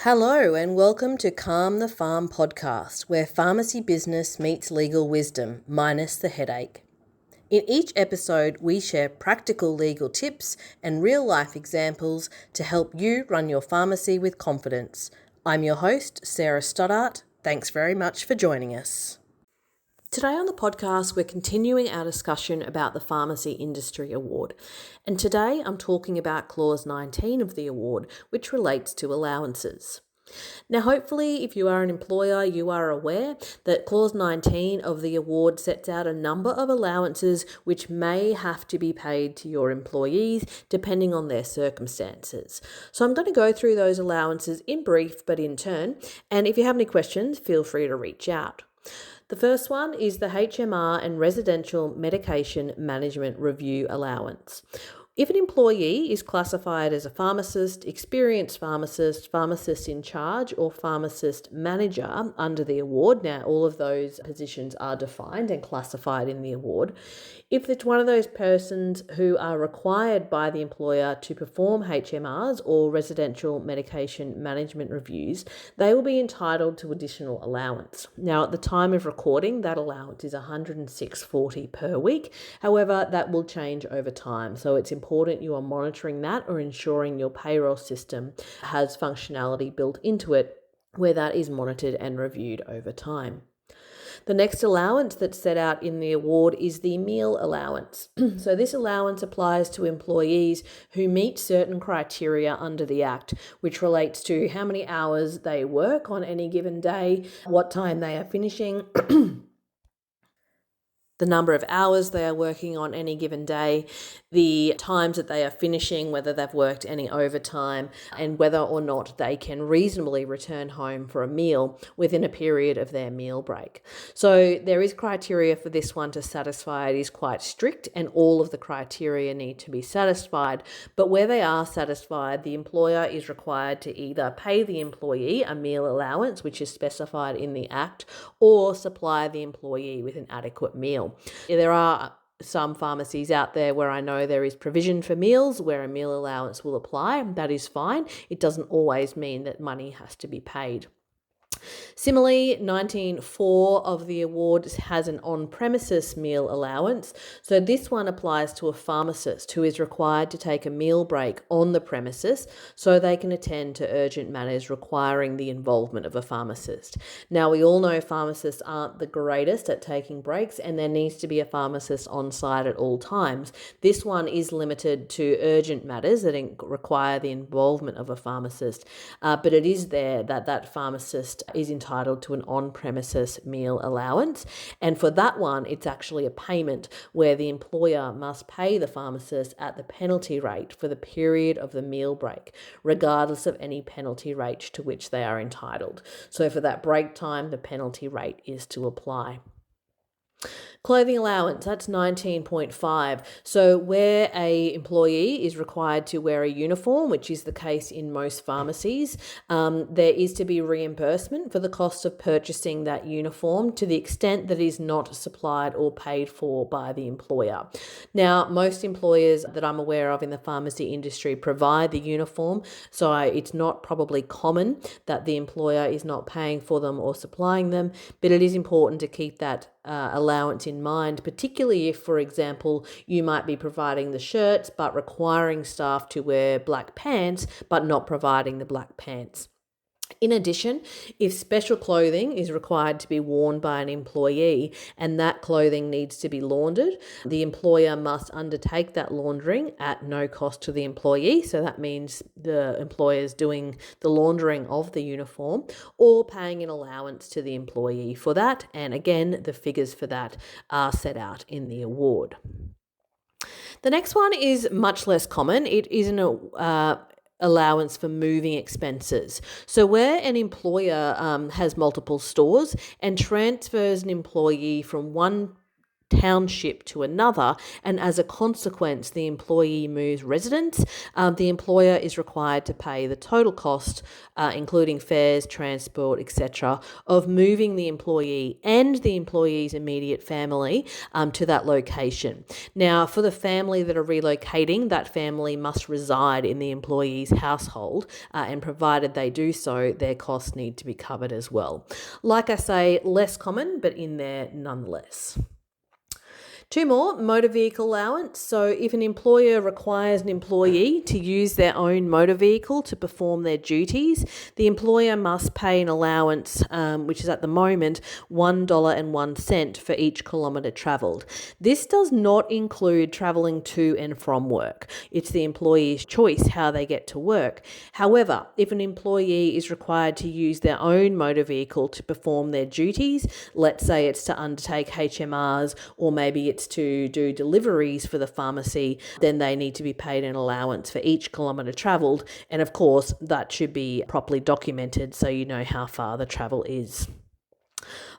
Hello and welcome to Calm the Pharm podcast, where pharmacy business meets legal wisdom, minus the headache. In each episode, we share practical legal tips and real-life examples to help you run your pharmacy with confidence. I'm your host, Sarah Stoddart. Thanks very much for joining us. Today on the podcast, we're continuing our discussion about the Pharmacy Industry Award. And today I'm talking about Clause 19 of the award, which relates to allowances. Now, hopefully, if you are an employer, you are aware that Clause 19 of the award sets out a number of allowances which may have to be paid to your employees depending on their circumstances. So I'm going to go through those allowances in brief but in turn, and if you have any questions, feel free to reach out. The first one is the HMR and Residential Medication Management Review Allowance. If an employee is classified as a pharmacist, experienced pharmacist, pharmacist in charge, or pharmacist manager under the award, now all of those positions are defined and classified in the award, if it's one of those persons who are required by the employer to perform HMRs or residential medication management reviews, they will be entitled to additional allowance. Now, at the time of recording, that allowance is $106.40 per week. However, that will change over time. So it's important you are monitoring that or ensuring your payroll system has functionality built into it where that is monitored and reviewed over time. The next allowance that's set out in the award is the meal allowance. So this allowance applies to employees who meet certain criteria under the Act, which relates to how many hours they work on any given day, what time they are finishing, the number of hours they are working on any given day, the times that they are finishing, whether they've worked any overtime, and whether or not they can reasonably return home for a meal within a period of their meal break. So there is criteria for this one to satisfy. It is quite strict and all of the criteria need to be satisfied. But where they are satisfied, the employer is required to either pay the employee a meal allowance, which is specified in the Act, or supply the employee with an adequate meal. There are some pharmacies out there where I know there is provision for meals where a meal allowance will apply. That is fine. It doesn't always mean that money has to be paid. Similarly, 19.4 of the award has an on-premises meal allowance. So this one applies to a pharmacist who is required to take a meal break on the premises so they can attend to urgent matters requiring the involvement of a pharmacist. Now, we all know pharmacists aren't the greatest at taking breaks and there needs to be a pharmacist on site at all times. This one is limited to urgent matters that require the involvement of a pharmacist, but it is there that pharmacist is entitled to an on-premises meal allowance. And for that one, it's actually a payment where the employer must pay the pharmacist at the penalty rate for the period of the meal break, regardless of any penalty rate to which they are entitled. So for that break time, the penalty rate is to apply. Clothing allowance, that's 19.5. So where a employee is required to wear a uniform, which is the case in most pharmacies, there is to be reimbursement for the cost of purchasing that uniform to the extent that it is not supplied or paid for by the employer. Now, most employers that I'm aware of in the pharmacy industry provide the uniform, so it's not probably common that the employer is not paying for them or supplying them, but it is important to keep that allowance in mind, particularly if, for example, you might be providing the shirts but requiring staff to wear black pants but not providing the black pants. In addition, if special clothing is required to be worn by an employee and that clothing needs to be laundered, the employer must undertake that laundering at no cost to the employee. So that means the employer is doing the laundering of the uniform or paying an allowance to the employee for that. And again, the figures for that are set out in the award. The next one is much less common. It is an allowance for moving expenses. So where an employer has multiple stores and transfers an employee from one township to another, and as a consequence the employee moves residence, the employer is required to pay the total cost, including fares, transport, etc., of moving the employee and the employee's immediate family to that location. Now, for the family that are relocating, that family must reside in the employee's household, and provided they do so, their costs need to be covered as well. Like I say, less common, but in there nonetheless. Two more, motor vehicle allowance. So if an employer requires an employee to use their own motor vehicle to perform their duties, the employer must pay an allowance, which is at the moment $1.01 for each kilometre travelled. This does not include travelling to and from work. It's the employee's choice how they get to work. However, if an employee is required to use their own motor vehicle to perform their duties, let's say it's to undertake HMRs, or maybe it's to do deliveries for the pharmacy, then they need to be paid an allowance for each kilometre travelled. And of course, that should be properly documented so you know how far the travel is.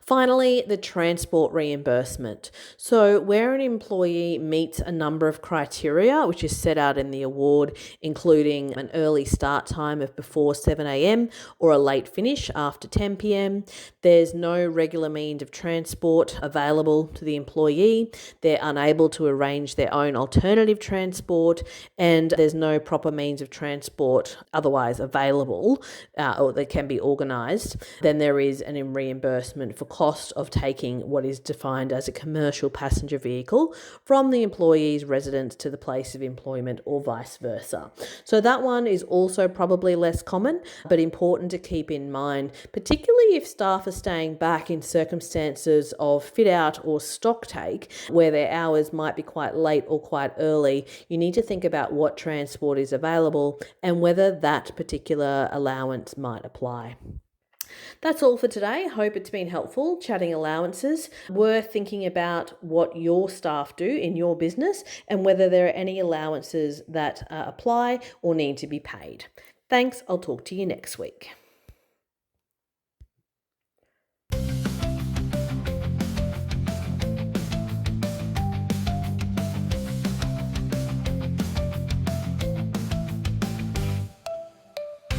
Finally, the transport reimbursement. So where an employee meets a number of criteria, which is set out in the award, including an early start time of before 7 a.m. or a late finish after 10 p.m, there's no regular means of transport available to the employee, they're unable to arrange their own alternative transport, and there's no proper means of transport otherwise available or that can be organised, then there is an reimbursement for cost of taking what is defined as a commercial passenger vehicle from the employee's residence to the place of employment or vice versa. So that one is also probably less common, but important to keep in mind, particularly if staff are staying back in circumstances of fit out or stock take where their hours might be quite late or quite early. You need to think about what transport is available and whether that particular allowance might apply. That's all for today. Hope it's been helpful chatting allowances. Worth thinking about what your staff do in your business and whether there are any allowances that apply or need to be paid. Thanks. I'll talk to you next week.